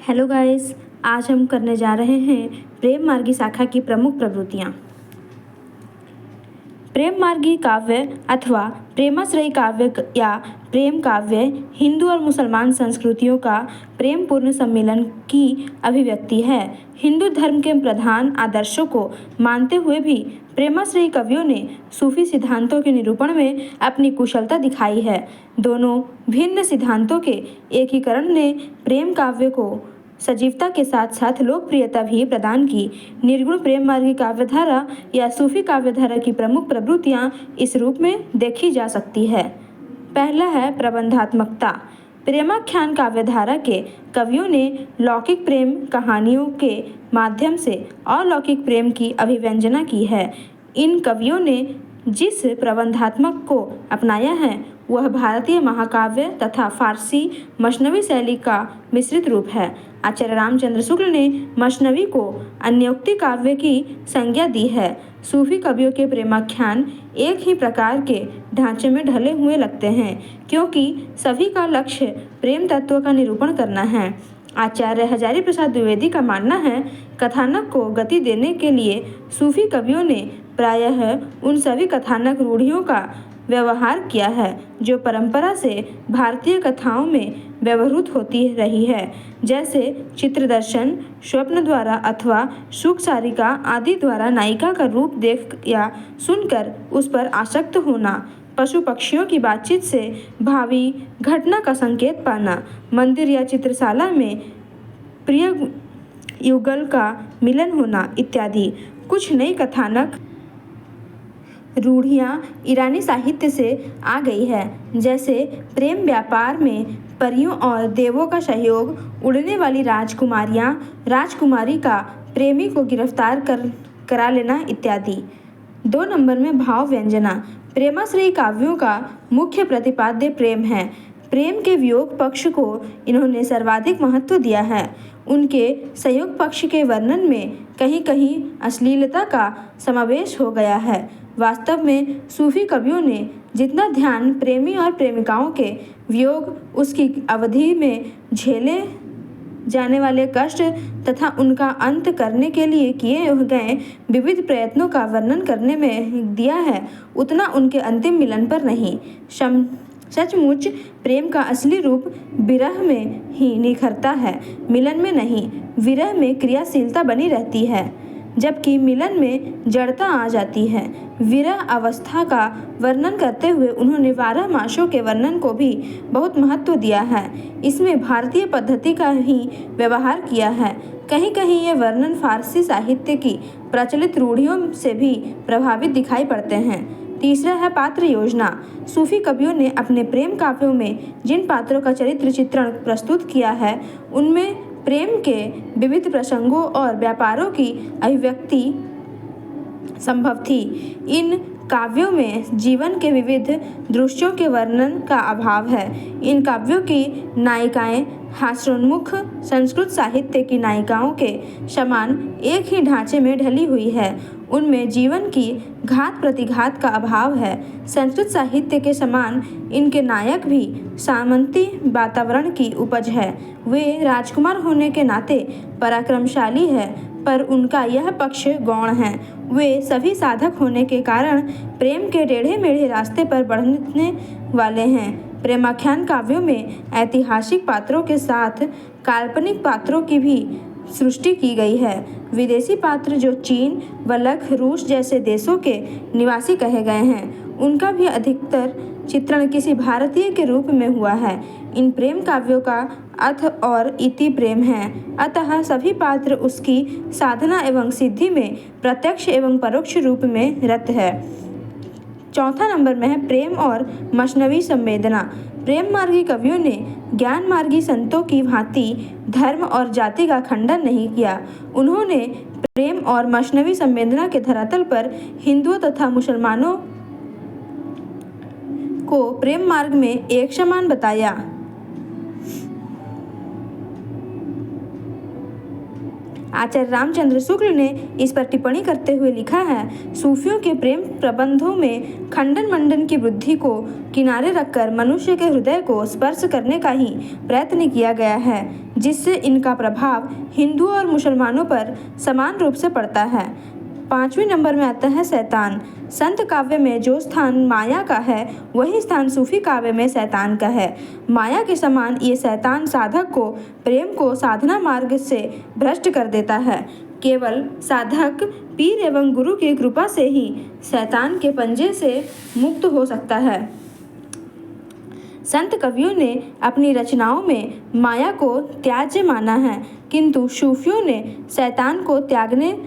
Hello guys, आज हम करने जा रहे हैं प्रेम मार्गी शाखा की प्रमुख प्रवृत्तियाँ। प्रेम मार्गी काव्य अथवा प्रेमाश्रयी काव्य या प्रेम काव्य हिंदू और मुसलमान संस्कृतियों का प्रेमपूर्ण सम्मिलन की अभिव्यक्ति है। हिंदू धर्म के प्रधान आदर्शों को मानते हुए भी प्रेमाश्रयी कवियों ने सूफी सिद्धांतों के निरूपण में अपनी कुशलता दिखाई है। दोनों भिन्न सिद्धांतों के एकीकरण ने प्रेम काव्य को सजीवता के साथ साथ लोकप्रियता भी प्रदान की। निर्गुण प्रेम मार्गी काव्यधारा या सूफी काव्यधारा की प्रमुख प्रवृत्तियाँ इस रूप में देखी जा सकती है। पहला है प्रबंधात्मकता। प्रेमाख्यान काव्यधारा के कवियों ने लौकिक प्रेम कहानियों के माध्यम से अलौकिक प्रेम की अभिव्यंजना की है। इन कवियों ने जिस प्रबंधात्मक को अपनाया है वह भारतीय महाकाव्य तथा फारसी मशनवी शैली का मिश्रित रूप है। आचार्य रामचंद्र शुक्ल ने मशनवी को अन्योक्ति काव्य की संज्ञा दी है। सूफी कवियों के प्रेमाख्यान एक ही प्रकार के ढांचे में ढले हुए लगते हैं क्योंकि सभी का लक्ष्य प्रेम तत्व का निरूपण करना है। आचार्य हजारी प्रसाद द्विवेदी का मानना है, कथानक को गति देने के लिए सूफी कवियों ने प्रायः उन सभी कथानक रूढ़ियों का व्यवहार किया है जो परंपरा से भारतीय कथाओं में व्यवहृत होती रही है, जैसे चित्रदर्शन, स्वप्न द्वारा अथवा सुख सारिका आदि द्वारा नायिका का रूप देख या सुनकर उस पर आसक्त होना, पशु पक्षियों की बातचीत से भावी घटना का संकेत पाना, मंदिर या चित्रशाला में प्रिय युगल का मिलन होना इत्यादि। कुछ नई कथानक रूढ़ियाँ ईरानी साहित्य से आ गई है, जैसे प्रेम व्यापार में परियों और देवों का सहयोग, उड़ने वाली राजकुमारी का प्रेमी को गिरफ्तार करा लेना इत्यादि। 2 नंबर में भाव व्यंजना। प्रेमाश्रयी काव्यों का मुख्य प्रतिपाद्य प्रेम है। प्रेम के वियोग पक्ष को इन्होंने सर्वाधिक महत्व दिया है। उनके संयोग पक्ष के वर्णन में कहीं कहीं अश्लीलता का समावेश हो गया है। वास्तव में सूफी कवियों ने जितना ध्यान प्रेमी और प्रेमिकाओं के वियोग, उसकी अवधि में झेले जाने वाले कष्ट तथा उनका अंत करने के लिए किए गए विविध प्रयत्नों का वर्णन करने में दिया है, उतना उनके अंतिम मिलन पर नहीं। सचमुच प्रेम का असली रूप विरह में ही निखरता है, मिलन में नहीं। विरह में क्रियाशीलता बनी रहती है जबकि मिलन में जड़ता आ जाती है। विरह अवस्था का वर्णन करते हुए उन्होंने 12 मासों के वर्णन को भी बहुत महत्व दिया है। इसमें भारतीय पद्धति का ही व्यवहार किया है। कहीं कहीं ये वर्णन फारसी साहित्य की प्रचलित रूढ़ियों से भी प्रभावित दिखाई पड़ते हैं। तीसरा है पात्र योजना। सूफी कवियों ने अपने प्रेम काव्यों में जिन पात्रों का चरित्र चित्रण प्रस्तुत किया है उनमें प्रेम के विविध प्रसंगों और व्यापारों की अभिव्यक्ति संभव थी। इन काव्यों में जीवन के विविध दृश्यों के वर्णन का अभाव है। इन काव्यों की नायिकाएं हास्योन्मुख संस्कृत साहित्य की नायिकाओं के समान एक ही ढांचे में ढली हुई है। उनमें जीवन की घात प्रतिघात का अभाव है। संस्कृत साहित्य के समान इनके नायक भी सामंती वातावरण की उपज है। वे राजकुमार होने के नाते पराक्रमशाली है, पर उनका यह पक्ष गौण है। वे सभी साधक होने के कारण प्रेम के टेढ़े मेढ़े रास्ते पर बढ़ने वाले हैं। प्रेमाख्यान काव्यों में ऐतिहासिक पात्रों के साथ काल्पनिक पात्रों की भी सृष्टि की गई है। विदेशी पात्र जो चीन, वलख, रूस जैसे देशों के निवासी कहे गए हैं, उनका भी अधिकतर चित्रण किसी भारतीय के रूप में हुआ है। इन प्रेम काव्यों का अथ और इति प्रेम है, अतः सभी पात्र उसकी साधना एवं सिद्धि में प्रत्यक्ष एवं परोक्ष रूप में रत है। चौथा नंबर में है प्रेम और मशनवी संवेदना। प्रेम मार्गी कवियों ने ज्ञान मार्गी संतों की भांति धर्म और जाति का खंडन नहीं किया। उन्होंने प्रेम और मशनवी संवेदना के धरातल पर हिंदुओं तथा मुसलमानों को प्रेम मार्ग में एक समान बताया। आचार्य रामचंद्र शुक्ल ने इस पर टिप्पणी करते हुए लिखा है, सूफियों के प्रेम प्रबंधों में खंडन मंडन की बुद्धि को किनारे रखकर मनुष्य के हृदय को स्पर्श करने का ही प्रयत्न किया गया है। जिससे इनका प्रभाव हिंदुओं और मुसलमानों पर समान रूप से पड़ता है। 5वें नंबर में आता है शैतान। संत काव्य में जो स्थान माया का है वही स्थान सूफी काव्य में शैतान का है। माया के समान ये शैतान साधक को प्रेम को साधना मार्ग से भ्रष्ट कर देता है। केवल साधक पीर एवं गुरु की कृपा से ही शैतान के पंजे से मुक्त हो सकता है। संत कवियों ने अपनी रचनाओं में माया को त्याज्य माना है, किंतु सूफियों ने शैतान को त्यागने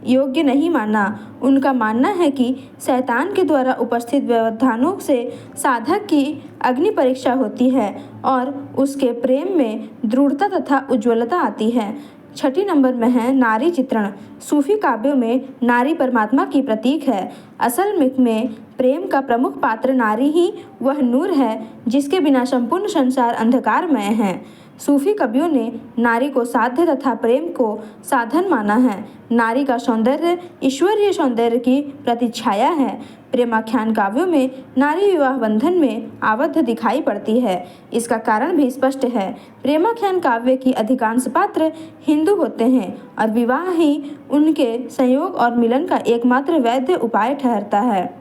योग्य नहीं माना। उनका मानना है कि शैतान के द्वारा उपस्थित व्यवधानों से साधक की अग्नि परीक्षा होती है और उसके प्रेम में दृढ़ता तथा उज्ज्वलता आती है। 6 नंबर में है नारी चित्रण। सूफी काव्यों में नारी परमात्मा की प्रतीक है। असल में प्रेम का प्रमुख पात्र नारी ही वह नूर है जिसके बिना संपूर्ण संसार अंधकारमय है। सूफी कवियों ने नारी को साध्य तथा प्रेम को साधन माना है। नारी का सौंदर्य ईश्वरीय सौंदर्य की प्रतिछाया है। प्रेमाख्यान काव्यों में नारी विवाह बंधन में आबद्ध दिखाई पड़ती है। इसका कारण भी स्पष्ट है। प्रेमाख्यान काव्य की अधिकांश पात्र हिंदू होते हैं और विवाह ही उनके संयोग और मिलन का एकमात्र वैध उपाय ठहरता है।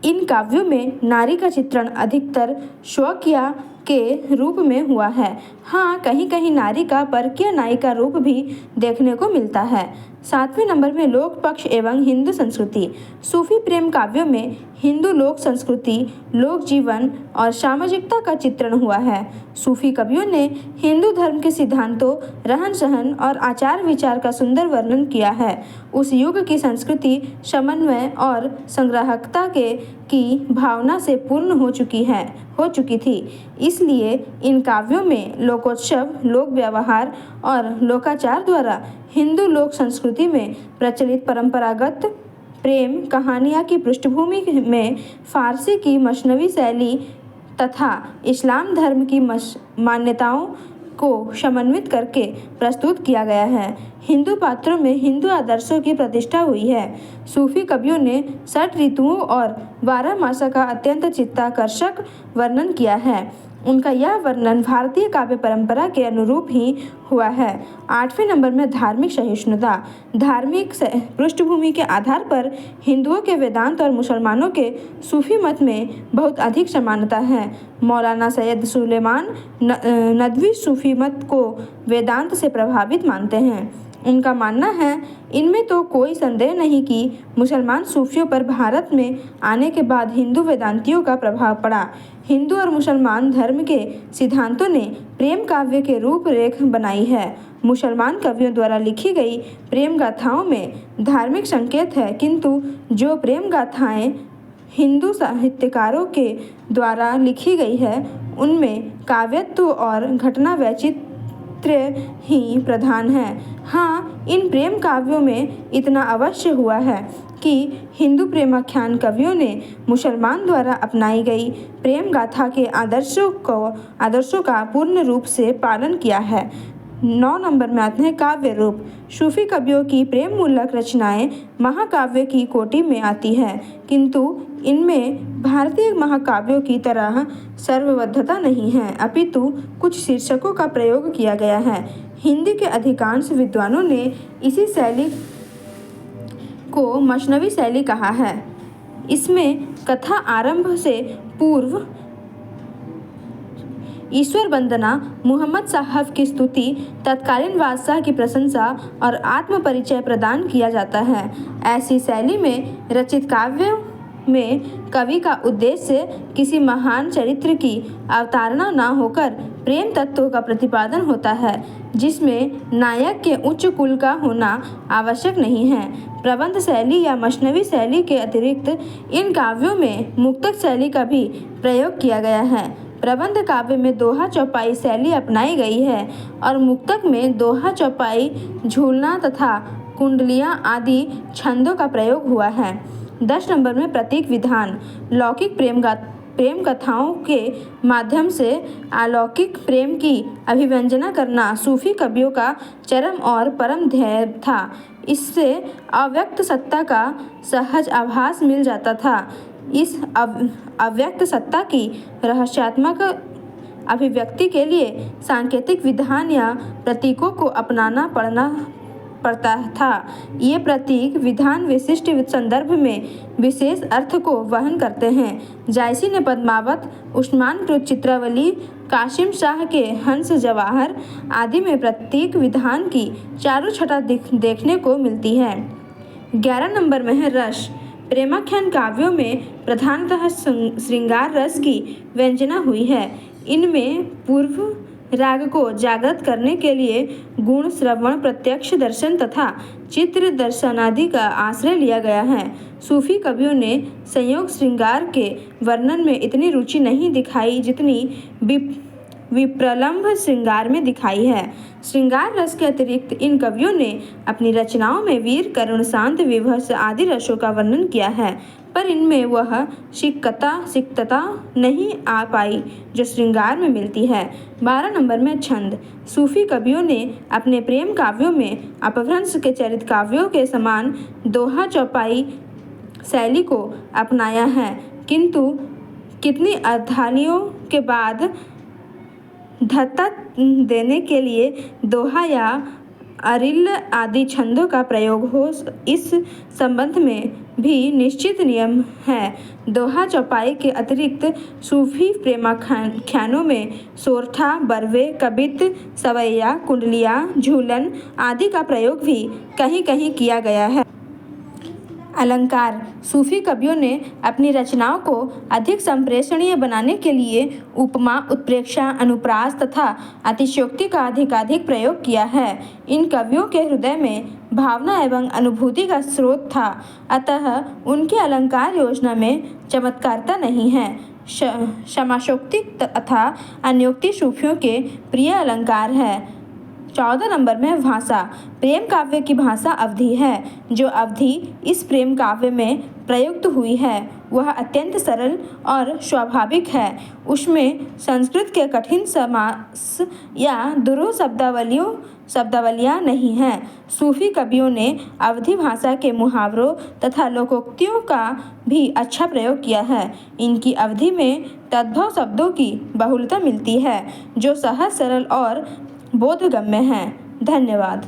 इन काव्यों में नारी का चित्रण अधिकतर शौकिया के रूप में हुआ है। हाँ, कहीं कहीं नारी का परकीय नायिका रूप भी देखने को मिलता है। 7वें नंबर में लोक पक्ष एवं हिंदू संस्कृति। सूफी प्रेम काव्यों में हिंदू लोक संस्कृति, लोक जीवन और सामाजिकता का चित्रण हुआ है। सूफी कवियों ने हिंदू धर्म के सिद्धांतों, रहन सहन और आचार विचार का सुंदर वर्णन किया है। उस युग की संस्कृति समन्वय और संग्राहकता की भावना से पूर्ण हो चुकी थी। इसलिए इन काव्यों में लोकोत्सव, लोक व्यवहार और लोकाचार द्वारा हिंदू लोक संस्कृति में प्रचलित परंपरागत प्रेम कहानियाँ की पृष्ठभूमि में फारसी की मसनवी शैली तथा इस्लाम धर्म की मान्यताओं को समन्वित करके प्रस्तुत किया गया है। हिंदू पात्रों में हिंदू आदर्शों की प्रतिष्ठा हुई है। सूफी कवियों ने 6 ऋतुओं और 12 मासों का अत्यंत चित्ताकर्षक वर्णन किया है। उनका यह वर्णन भारतीय काव्य परंपरा के अनुरूप ही हुआ है। 8वें नंबर में धार्मिक सहिष्णुता। धार्मिक पृष्ठभूमि के आधार पर हिंदुओं के वेदांत और मुसलमानों के सूफी मत में बहुत अधिक समानता है। मौलाना सैयद सुलेमान नदवी सूफी मत को वेदांत से प्रभावित मानते हैं। उनका मानना है, इनमें तो कोई संदेह नहीं कि मुसलमान सूफियों पर भारत में आने के बाद हिंदू वेदांतियों का प्रभाव पड़ा। हिंदू और मुसलमान धर्म के सिद्धांतों ने प्रेम काव्य के रूपरेख बनाई है। मुसलमान कवियों द्वारा लिखी गई प्रेम गाथाओं में धार्मिक संकेत है, किंतु जो प्रेम गाथाएं हिंदू साहित्यकारों के द्वारा लिखी गई है उनमें काव्यत्व और घटना वैचित्र्य ही प्रधान है। हाँ, इन प्रेम काव्यों में इतना अवश्य हुआ है कि हिंदू प्रेमाख्यान कवियों ने मुसलमान द्वारा अपनाई गई प्रेम गाथा के आदर्शों का पूर्ण रूप से पालन किया है। 9 नंबर में आते हैं काव्य रूप। सूफी कवियों की प्रेम मूलक रचनाएं महाकाव्य की कोटि में आती है, किंतु इनमें भारतीय महाकाव्यों की तरह सर्वबद्धता नहीं है, अपितु कुछ शीर्षकों का प्रयोग किया गया है। हिंदी के अधिकांश विद्वानों ने इसी शैली को मसनवी शैली कहा है। इसमें कथा आरंभ से पूर्व ईश्वर वंदना, मुहम्मद साहब की स्तुति, तत्कालीन बादशाह की प्रशंसा और आत्म परिचय प्रदान किया जाता है। ऐसी शैली में रचित काव्यों में कवि का उद्देश्य किसी महान चरित्र की अवतारणा न होकर प्रेम तत्व का प्रतिपादन होता है, जिसमें नायक के उच्च कुल का होना आवश्यक नहीं है। प्रबंध शैली या मसनवी शैली के अतिरिक्त इन काव्यों में मुक्तक शैली का भी प्रयोग किया गया है। प्रबंध काव्य में दोहा चौपाई शैली अपनाई गई है और मुक्तक में दोहा चौपाई, झूलना तथा कुंडलियाँ आदि छंदों का प्रयोग हुआ है। 10 नंबर में प्रतीक विधान। लौकिक प्रेम कथाओं के माध्यम से अलौकिक प्रेम की अभिव्यंजना करना सूफी कवियों का चरम और परम ध्येय था। इससे अव्यक्त सत्ता का सहज आभास मिल जाता था। इस अव्यक्त सत्ता की रहस्यात्मक अभिव्यक्ति के लिए सांकेतिक विधान या प्रतीकों को अपनाना पड़ता था। ये प्रतीक विधान विशिष्ट संदर्भ में विशेष अर्थ को वहन करते हैं। जायसी ने पद्मावत, उस्मानकृत चित्रावली, कासिम शाह के हंस जवाहर आदि में प्रतीक विधान की चारों छटा देखने को मिलती है। 11 नंबर में है रस। प्रेमाख्यान काव्यों में प्रधानतः श्रृंगार रस की व्यंजना हुई है। इनमें पूर्व राग को जागृत करने के लिए गुण, श्रवण, प्रत्यक्ष दर्शन तथा चित्र दर्शन आदि का आश्रय लिया गया है। सूफी कवियों ने संयोग श्रृंगार के वर्णन में इतनी रुचि नहीं दिखाई जितनी विप्रलंभ श्रृंगार में दिखाई है। श्रृंगार रस के अतिरिक्त इन कवियों ने अपनी रचनाओं में वीर, करुण, शांत, विभत्स आदि रसों का वर्णन किया है, पर इनमें वह सिक्तता नहीं आ पाई जो श्रृंगार में मिलती है। 12 नंबर में छंद। सूफी कवियों ने अपने प्रेम काव्यों में अपभ्रंश के चरित काव्यों के समान दोहा चौपाई शैली को अपनाया है, किंतु कितनी अर्धालियों के बाद धत्ता देने के लिए दोहा या अरिल आदि छंदों का प्रयोग हो, इस संबंध में भी निश्चित नियम है। दोहा चौपाई के अतिरिक्त सूफी प्रेमाख्यानों में सोरठा, बरवे, कबित, सवैया, कुंडलिया, झूलन आदि का प्रयोग भी कहीं कहीं किया गया है। अलंकार। सूफी कवियों ने अपनी रचनाओं को अधिक संप्रेषणीय बनाने के लिए उपमा, उत्प्रेक्षा, अनुप्रास तथा अतिशयोक्ति का अधिकाधिक प्रयोग किया है। इन कवियों के हृदय में भावना एवं अनुभूति का स्रोत था, अतः उनके अलंकार योजना में चमत्कारिता नहीं है। समासोक्ति तथा अन्योक्ति सूफियों के प्रिय अलंकार है। 14 नंबर में भाषा। प्रेम काव्य की भाषा अवधि है। जो अवधि इस प्रेम काव्य में प्रयुक्त हुई है वह अत्यंत सरल और स्वाभाविक है। उसमें संस्कृत के कठिन समास या दुरूह शब्दावलियाँ नहीं हैं। सूफी कवियों ने अवधि भाषा के मुहावरों तथा लोकोक्तियों का भी अच्छा प्रयोग किया है। इनकी अवधि में तद्भव शब्दों की बहुलता मिलती है जो सहज, सरल और बोधगम्य हैं। धन्यवाद।